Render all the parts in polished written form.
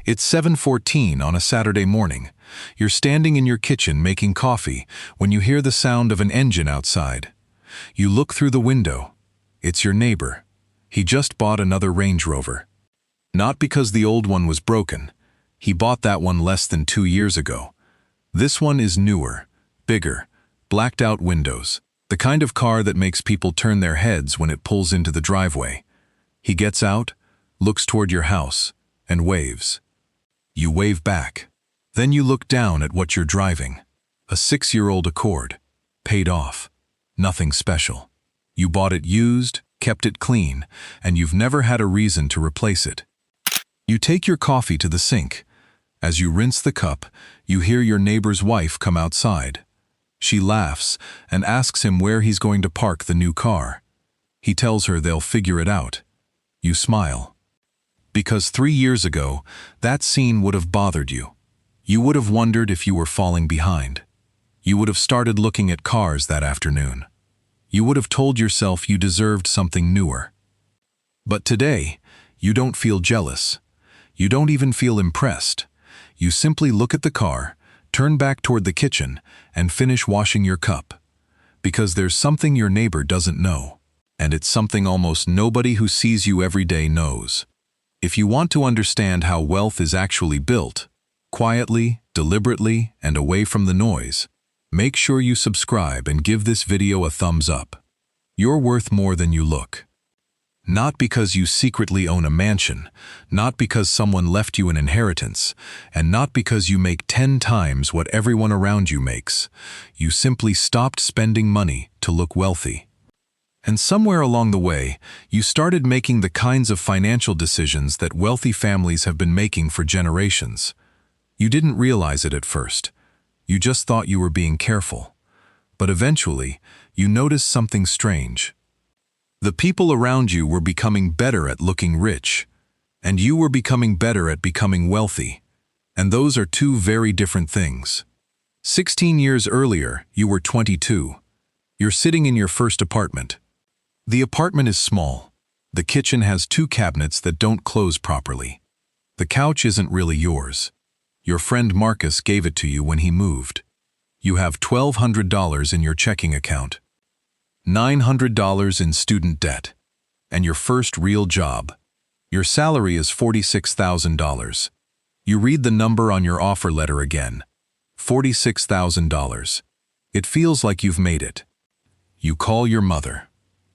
It's 7:14 on a Saturday morning. You're standing in your kitchen making coffee when you hear the sound of an engine outside. You look through the window. It's your neighbor. He just bought another Range Rover. Not because the old one was broken. He bought that one less than 2 years ago. This one is newer, bigger, blacked out windows, the kind of car that makes people turn their heads when it pulls into the driveway. He gets out, looks toward your house, and waves. You wave back. Then you look down at what you're driving. A 6-year-old Accord. Paid off. Nothing special. You bought it used, kept it clean, and you've never had a reason to replace it. You take your coffee to the sink. As you rinse the cup, you hear your neighbor's wife come outside. She laughs and asks him where he's going to park the new car. He tells her they'll figure it out. You smile. Because 3 years ago, that scene would have bothered you. You would have wondered if you were falling behind. You would have started looking at cars that afternoon. You would have told yourself you deserved something newer. But today, you don't feel jealous. You don't even feel impressed. You simply look at the car, turn back toward the kitchen, and finish washing your cup. Because there's something your neighbor doesn't know. And it's something almost nobody who sees you every day knows. If you want to understand how wealth is actually built, quietly, deliberately, and away from the noise, make sure you subscribe and give this video a thumbs up. You're worth more than you look. Not because you secretly own a mansion, not because someone left you an inheritance, and not because you make 10 times what everyone around you makes. You simply stopped spending money to look wealthy. And somewhere along the way, you started making the kinds of financial decisions that wealthy families have been making for generations. You didn't realize it at first. You just thought you were being careful. But eventually, you noticed something strange. The people around you were becoming better at looking rich, and you were becoming better at becoming wealthy. And those are two very different things. 16 years earlier, you were 22. You're sitting in your first apartment. The apartment is small. The kitchen has 2 cabinets that don't close properly. The couch isn't really yours. Your friend Marcus gave it to you when he moved. You have $1,200 in your checking account, $900 in student debt, and your first real job. Your salary is $46,000. You read the number on your offer letter again. $46,000. It feels like you've made it. You call your mother.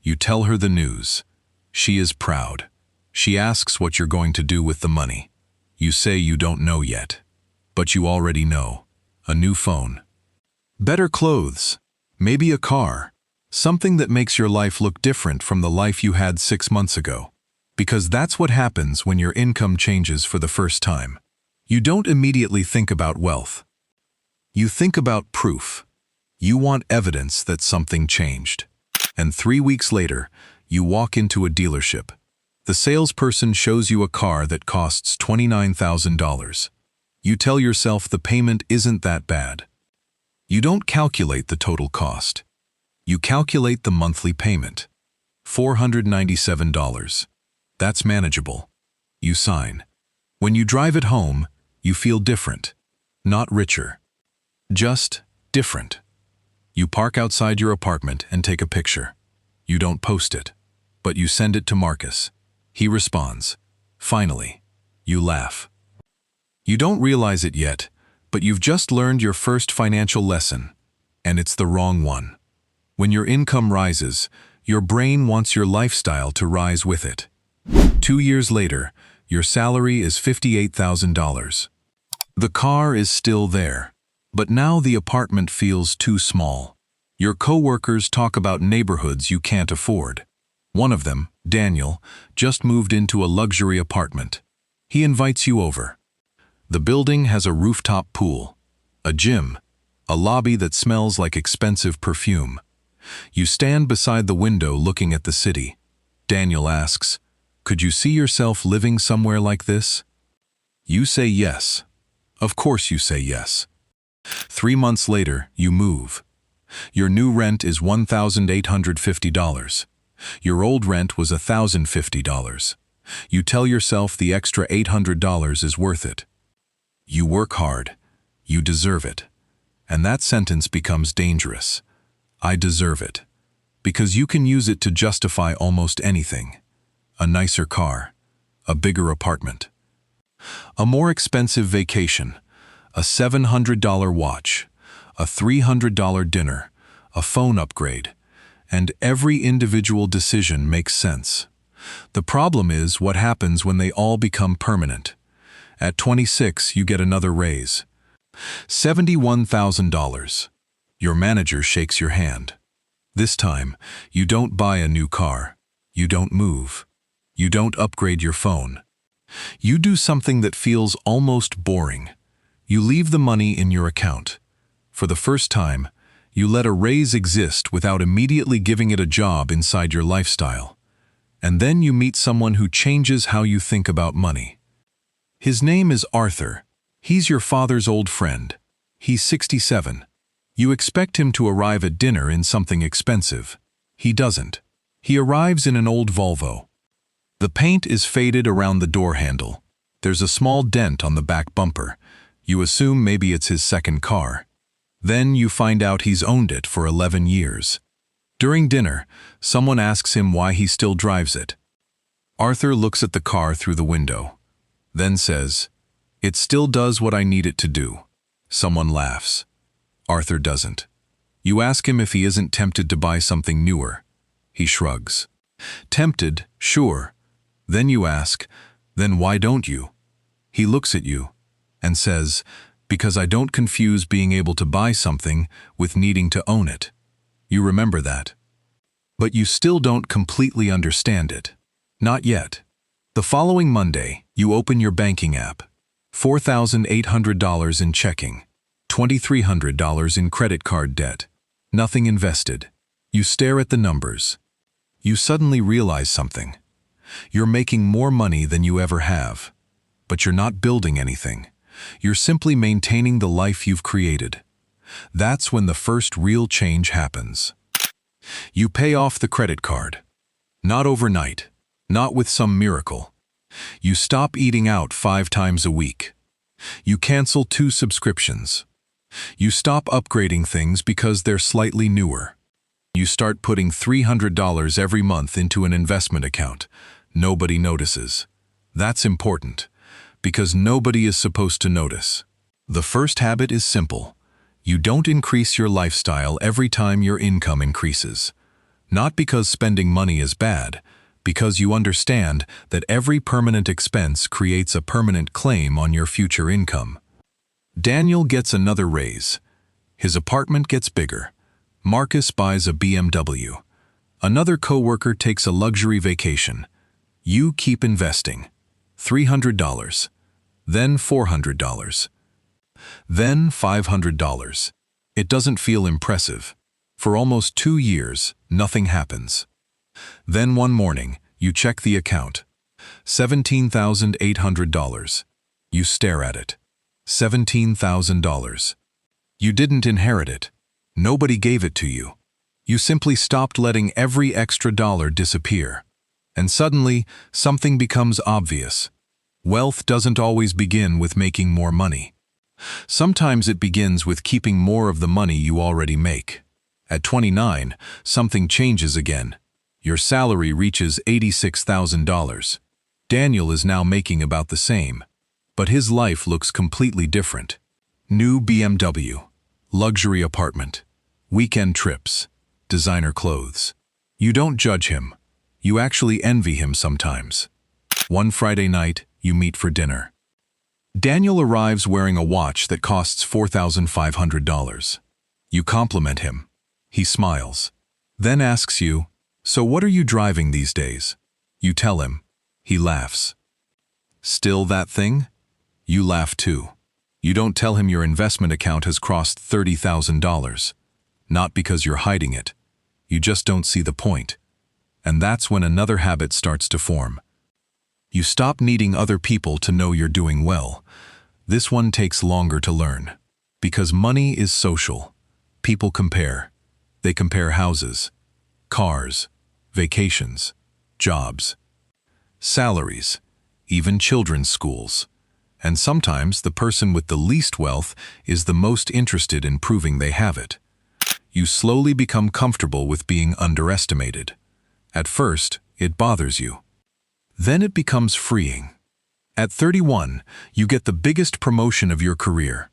You tell her the news. She is proud. She asks what you're going to do with the money. You say you don't know yet. But you already know. A new phone. Better clothes. Maybe a car. Something that makes your life look different from the life you had 6 months ago. Because that's what happens when your income changes for the first time. You don't immediately think about wealth. You think about proof. You want evidence that something changed. And 3 weeks later, you walk into a dealership. The salesperson shows you a car that costs $29,000. You tell yourself the payment isn't that bad. You don't calculate the total cost. You calculate the monthly payment. $497. That's manageable. You sign. When you drive it home, you feel different. Not richer. Just different. You park outside your apartment and take a picture. You don't post it, but you send it to Marcus. He responds. Finally, you laugh. You don't realize it yet, but you've just learned your first financial lesson, and it's the wrong one. When your income rises, your brain wants your lifestyle to rise with it. 2 years later, your salary is $58,000. The car is still there. But now the apartment feels too small. Your coworkers talk about neighborhoods you can't afford. One of them, Daniel, just moved into a luxury apartment. He invites you over. The building has a rooftop pool, a gym, a lobby that smells like expensive perfume. You stand beside the window looking at the city. Daniel asks, "Could you see yourself living somewhere like this?" You say yes. Of course you say yes. 3 months later, you move. Your new rent is $1,850. Your old rent was $1,050. You tell yourself the extra $800 is worth it. You work hard. You deserve it. And that sentence becomes dangerous. I deserve it. Because you can use it to justify almost anything. A nicer car. A bigger apartment. A more expensive vacation. A $700 watch. A $300 dinner. A phone upgrade. And every individual decision makes sense. The problem is what happens when they all become permanent. At 26, you get another raise. $71,000. Your manager shakes your hand. This time, you don't buy a new car. You don't move. You don't upgrade your phone. You do something that feels almost boring. You leave the money in your account. For the first time, you let a raise exist without immediately giving it a job inside your lifestyle. And then you meet someone who changes how you think about money. His name is Arthur. He's your father's old friend. He's 67. You expect him to arrive at dinner in something expensive. He doesn't. He arrives in an old Volvo. The paint is faded around the door handle. There's a small dent on the back bumper. You assume maybe it's his second car. Then you find out he's owned it for 11 years. During dinner, someone asks him why he still drives it. Arthur looks at the car through the window, then says, "It still does what I need it to do." Someone laughs. Arthur doesn't. You ask him if he isn't tempted to buy something newer. He shrugs. Tempted, sure. Then you ask, "Then why don't you?" He looks at you and says, "Because I don't confuse being able to buy something with needing to own it." You remember that. But you still don't completely understand it. Not yet. The following Monday, you open your banking app. $4,800 in checking. $2,300 in credit card debt. Nothing invested. You stare at the numbers. You suddenly realize something. You're making more money than you ever have. But you're not building anything. You're simply maintaining the life you've created. That's when the first real change happens. You pay off the credit card. Not overnight. Not with some miracle. You stop eating out 5 times a week. You cancel 2 subscriptions. You stop upgrading things because they're slightly newer. You start putting $300 every month into an investment account. Nobody notices. That's important, because nobody is supposed to notice. The first habit is simple. You don't increase your lifestyle every time your income increases. Not because spending money is bad, because you understand that every permanent expense creates a permanent claim on your future income. Daniel gets another raise. His apartment gets bigger. Marcus buys a BMW. Another coworker takes a luxury vacation. You keep investing. $300. Then $400. Then $500. It doesn't feel impressive. For almost 2 years, nothing happens. Then one morning, you check the account. $17,800. You stare at it. $17,000. You didn't inherit it. Nobody gave it to you. You simply stopped letting every extra dollar disappear. And suddenly, something becomes obvious. Wealth doesn't always begin with making more money. Sometimes it begins with keeping more of the money you already make. At 29, something changes again. Your salary reaches $86,000. Daniel is now making about the same. But his life looks completely different. New BMW, luxury apartment, weekend trips, designer clothes. You don't judge him. You actually envy him sometimes. One Friday night, you meet for dinner. Daniel arrives wearing a watch that costs $4,500. You compliment him. He smiles. Then asks you, "So what are you driving these days?" You tell him. He laughs. "Still that thing?" You laugh too. You don't tell him your investment account has crossed $30,000. Not because you're hiding it. You just don't see the point. And that's when another habit starts to form. You stop needing other people to know you're doing well. This one takes longer to learn. Because money is social. People compare. They compare houses, cars, vacations, jobs. salaries, even children's schools. And sometimes the person with the least wealth is the most interested in proving they have it. You slowly become comfortable with being underestimated. At first, it bothers you. Then it becomes freeing. At 31, you get the biggest promotion of your career,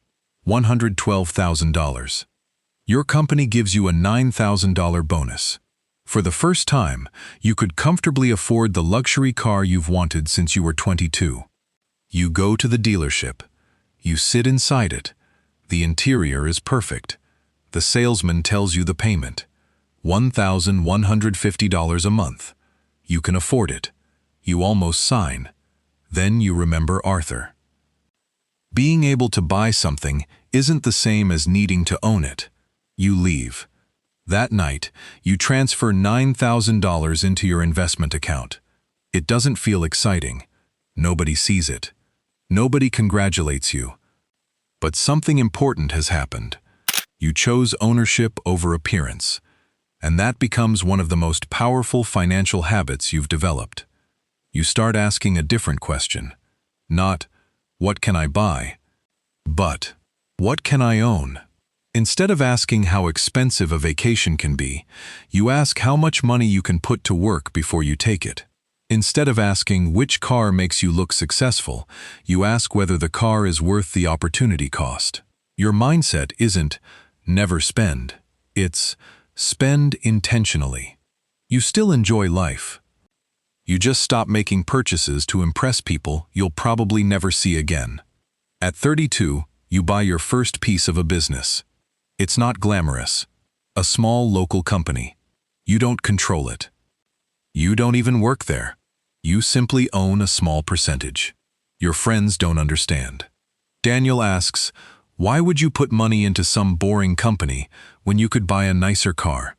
$112,000. Your company gives you a $9,000 bonus. For the first time, you could comfortably afford the luxury car you've wanted since you were 22. You go to the dealership. You sit inside it. The interior is perfect. The salesman tells you the payment, $1,150 a month. You can afford it. You almost sign. Then you remember Arthur. Being able to buy something isn't the same as needing to own it. You leave. That night, you transfer $9,000 into your investment account. It doesn't feel exciting. Nobody sees it. Nobody congratulates you. But something important has happened. You chose ownership over appearance. And that becomes one of the most powerful financial habits you've developed. You start asking a different question. Not, what can I buy? But, what can I own? Instead of asking how expensive a vacation can be, you ask how much money you can put to work before you take it. Instead of asking which car makes you look successful, you ask whether the car is worth the opportunity cost. Your mindset isn't, never spend. It's, spend intentionally. You still enjoy life. You just stop making purchases to impress people you'll probably never see again. At 32, you buy your first piece of a business. It's not glamorous. A small local company. You don't control it. You don't even work there. You simply own a small percentage. Your friends don't understand. Daniel asks, why would you put money into some boring company when you could buy a nicer car?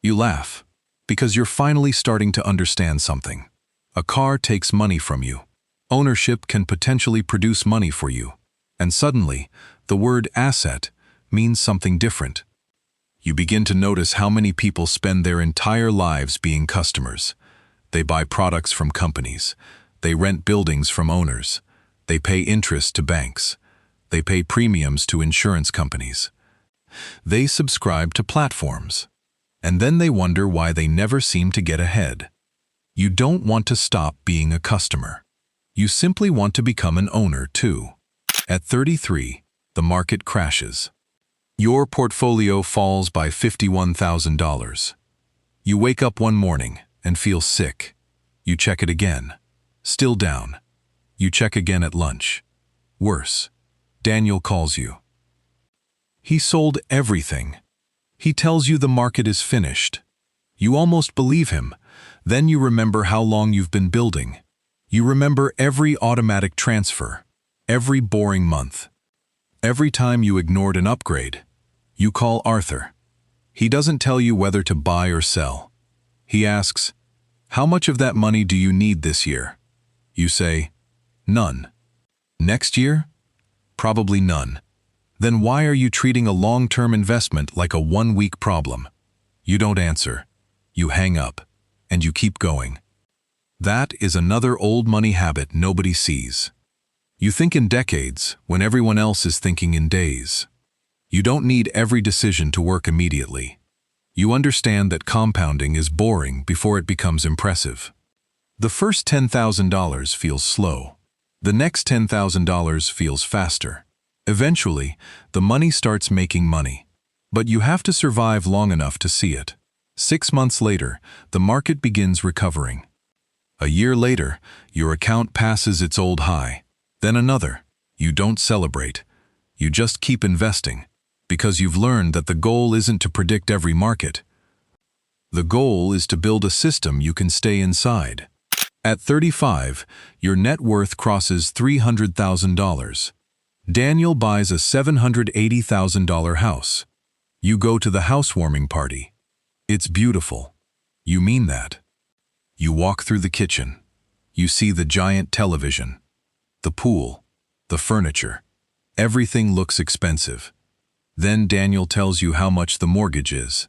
You laugh, because you're finally starting to understand something. A car takes money from you. Ownership can potentially produce money for you. And suddenly, the word asset means something different. You begin to notice how many people spend their entire lives being customers. They buy products from companies. They rent buildings from owners. They pay interest to banks. They pay premiums to insurance companies. They subscribe to platforms. And then they wonder why they never seem to get ahead. You don't want to stop being a customer. You simply want to become an owner too. At 33, the market crashes. Your portfolio falls by $51,000. You wake up one morning and feel sick. You check it again. Still down. You check again at lunch. Worse. Daniel calls you. He sold everything. He tells you the market is finished. You almost believe him. Then you remember how long you've been building. You remember every automatic transfer, every boring month. Every time you ignored an upgrade, you call Arthur. He doesn't tell you whether to buy or sell. He asks, how much of that money do you need this year? You say, none. Next year? Probably none. Then why are you treating a long-term investment like a one-week problem? You don't answer. You hang up, and you keep going. That is another old money habit nobody sees. You think in decades when everyone else is thinking in days. You don't need every decision to work immediately. You understand that compounding is boring before it becomes impressive. The first $10,000 feels slow. The next $10,000 feels faster. Eventually, the money starts making money. But you have to survive long enough to see it. 6 months later, the market begins recovering. A year later, your account passes its old high. Then another. You don't celebrate. You just keep investing, because you've learned that the goal isn't to predict every market. The goal is to build a system you can stay inside. At 35, your net worth crosses $300,000. Daniel buys a $780,000 house. You go to the housewarming party. It's beautiful. You mean that. You walk through the kitchen. You see the giant television, the pool, the furniture. Everything looks expensive. Then Daniel tells you how much the mortgage is.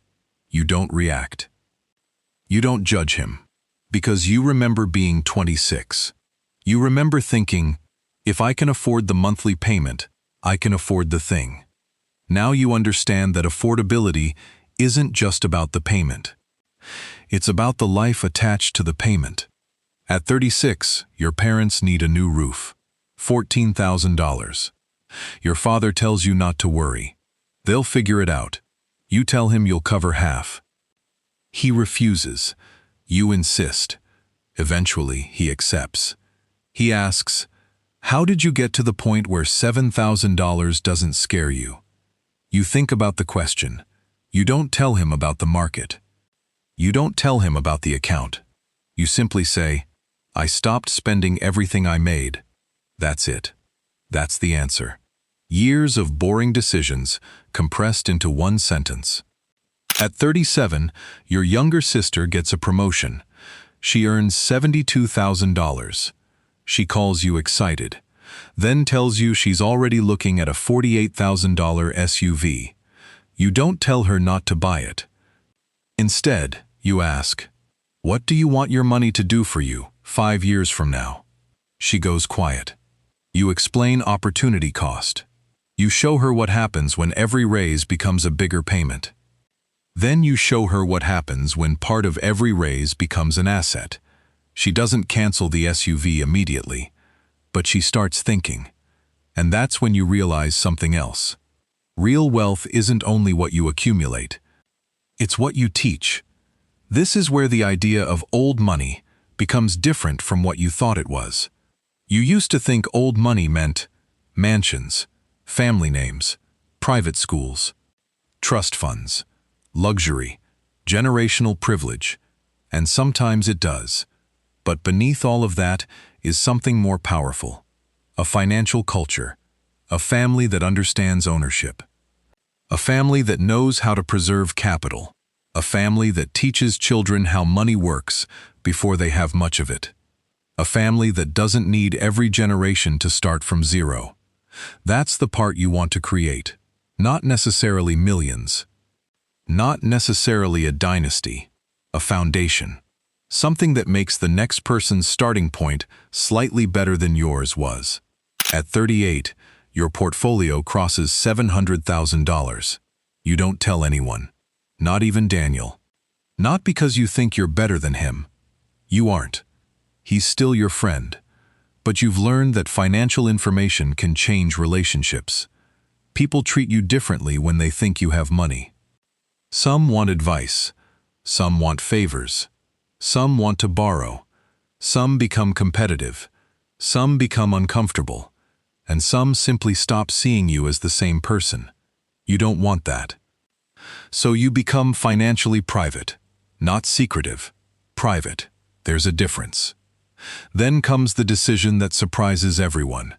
You don't react. You don't judge him. Because you remember being 26. You remember thinking, if I can afford the monthly payment, I can afford the thing. Now you understand that affordability isn't just about the payment. It's about the life attached to the payment. At 36, your parents need a new roof. $14,000. Your father tells you not to worry. They'll figure it out. You tell him you'll cover half. He refuses. You insist. Eventually, he accepts. He asks, how did you get to the point where $7,000 doesn't scare you? You think about the question. You don't tell him about the market. You don't tell him about the account. You simply say, I stopped spending everything I made. That's it. That's the answer. Years of boring decisions compressed into one sentence. At 37, your younger sister gets a promotion. She earns $72,000. She calls you excited, then tells you she's already looking at a $48,000 SUV. You don't tell her not to buy it. Instead, you ask, what do you want your money to do for you 5 years from now? She goes quiet. You explain opportunity cost. You show her what happens when every raise becomes a bigger payment. Then you show her what happens when part of every raise becomes an asset. She doesn't cancel the SUV immediately, but she starts thinking. And that's when you realize something else. Real wealth isn't only what you accumulate. It's what you teach. This is where the idea of old money becomes different from what you thought it was. You used to think old money meant mansions, family names, private schools, trust funds, luxury, generational privilege, and sometimes it does. But beneath all of that is something more powerful, a financial culture, a family that understands ownership, a family that knows how to preserve capital, a family that teaches children how money works before they have much of it, a family that doesn't need every generation to start from zero. That's the part you want to create, not necessarily millions. Not necessarily a dynasty, a foundation. Something that makes the next person's starting point slightly better than yours was. At 38, your portfolio crosses $700,000. You don't tell anyone, not even Daniel. Not because you think you're better than him. You aren't. He's still your friend. But you've learned that financial information can change relationships. People treat you differently when they think you have money. Some want advice, some want favors, some want to borrow, some become competitive, some become uncomfortable, and some simply stop seeing you as the same person. You don't want that. So you become financially private, not secretive, private. There's a difference. Then comes the decision that surprises everyone.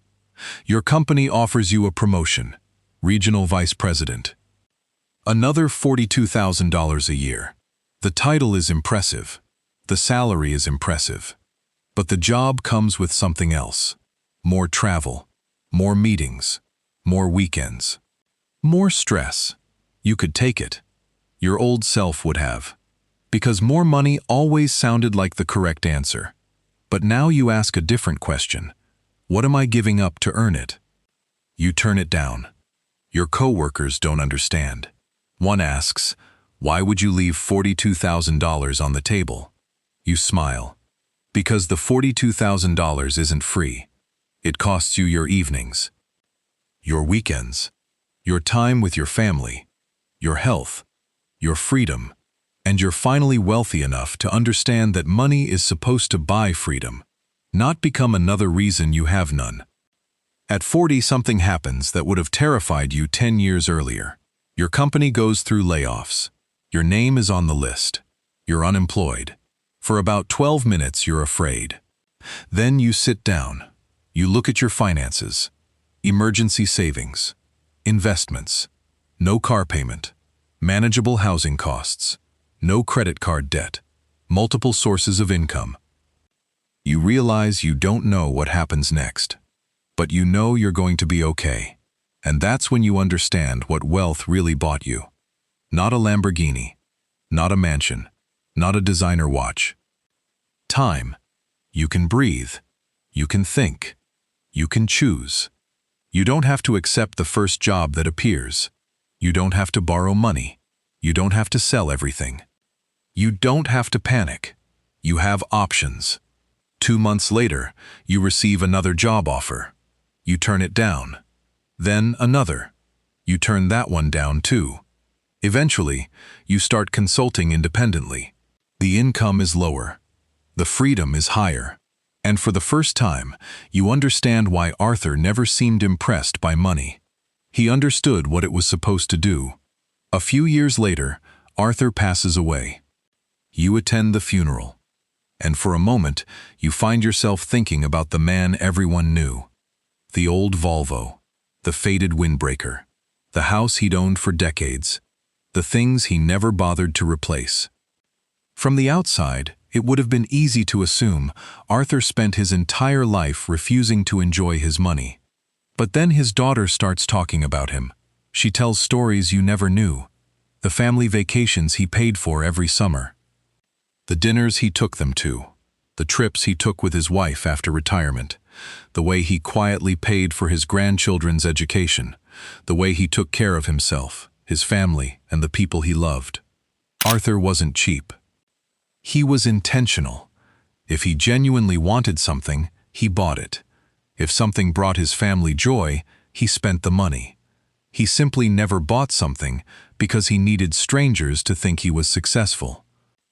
Your company offers you a promotion, regional vice president. Another $42,000 a year. The title is impressive. The salary is impressive. But the job comes with something else. More travel, more meetings, more weekends, more stress. You could take it. Your old self would have. Because more money always sounded like the correct answer. But now you ask a different question. What am I giving up to earn it? You turn it down. Your coworkers don't understand. One asks, why would you leave $42,000 on the table? You smile. Because the $42,000 isn't free. It costs you your evenings, your weekends, your time with your family, your health, your freedom, and you're finally wealthy enough to understand that money is supposed to buy freedom, not become another reason you have none. At 40, something happens that would have terrified you 10 years earlier. Your company goes through layoffs. Your name is on the list. You're unemployed. For about 12 minutes, you're afraid. Then you sit down. You look at your finances. Emergency savings. Investments. No car payment. Manageable housing costs. No credit card debt. Multiple sources of income. You realize you don't know what happens next. But you know you're going to be okay. And that's when you understand what wealth really bought you. Not a Lamborghini, not a mansion, not a designer watch. Time. You can breathe. You can think. You can choose. You don't have to accept the first job that appears. You don't have to borrow money. You don't have to sell everything. You don't have to panic. You have options. 2 months later, you receive another job offer. You turn it down. Then another. You turn that one down too. Eventually, you start consulting independently. The income is lower. The freedom is higher. And for the first time, you understand why Arthur never seemed impressed by money. He understood what it was supposed to do. A few years later, Arthur passes away. You attend the funeral. And for a moment, you find yourself thinking about the man everyone knew. The old Volvo, the faded windbreaker, the house he'd owned for decades, the things he never bothered to replace. From the outside, it would have been easy to assume Arthur spent his entire life refusing to enjoy his money. But then his daughter starts talking about him. She tells stories you never knew. The family vacations he paid for every summer. The dinners he took them to. The trips he took with his wife after retirement. The way he quietly paid for his grandchildren's education. The way he took care of himself, his family, and the people he loved. Arthur wasn't cheap. He was intentional. If he genuinely wanted something, he bought it. If something brought his family joy, he spent the money. He simply never bought something because he needed strangers to think he was successful.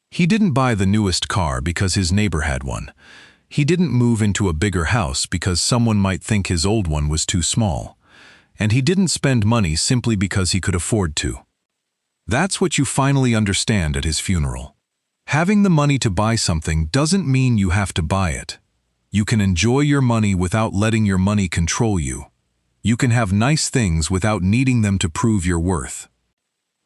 He didn't buy the newest car because his neighbor had one. He didn't move into a bigger house because someone might think his old one was too small. And he didn't spend money simply because he could afford to. That's what you finally understand at his funeral. Having the money to buy something doesn't mean you have to buy it. You can enjoy your money without letting your money control you. You can have nice things without needing them to prove your worth.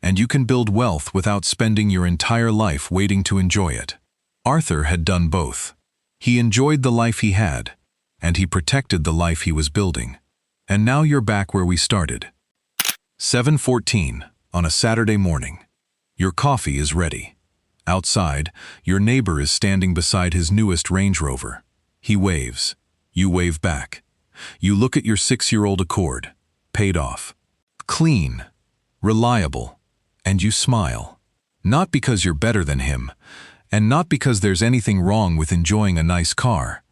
And you can build wealth without spending your entire life waiting to enjoy it. Arthur had done both. He enjoyed the life he had, and he protected the life he was building. And now you're back where we started. 7:14 on a Saturday morning. Your coffee is ready. Outside, your neighbor is standing beside his newest Range Rover. He waves. You wave back. You look at your 6-year-old Accord, paid off. Clean, reliable, and you smile. Not because you're better than him, and not because there's anything wrong with enjoying a nice car.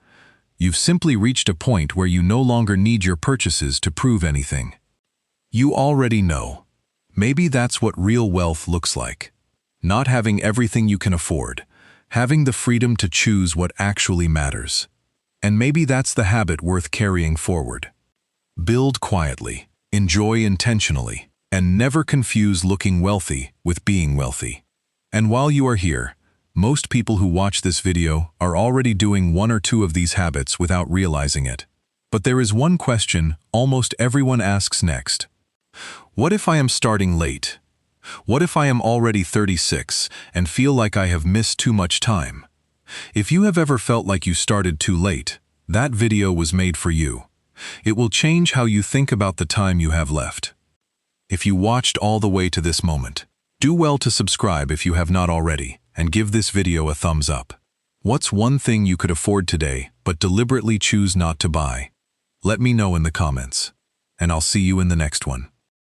You've simply reached a point where you no longer need your purchases to prove anything. You already know. Maybe that's what real wealth looks like. Not having everything you can afford, having the freedom to choose what actually matters. And maybe that's the habit worth carrying forward. Build quietly, enjoy intentionally, and never confuse looking wealthy with being wealthy. And while you are here, most people who watch this video are already doing 1 or 2 of these habits without realizing it. But there is one question almost everyone asks next. What if I am starting late? What if I am already 36 and feel like I have missed too much time? If you have ever felt like you started too late, that video was made for you. It will change how you think about the time you have left. If you watched all the way to this moment, do well to subscribe if you have not already, and give this video a thumbs up. What's one thing you could afford today but deliberately choose not to buy? Let me know in the comments, and I'll see you in the next one.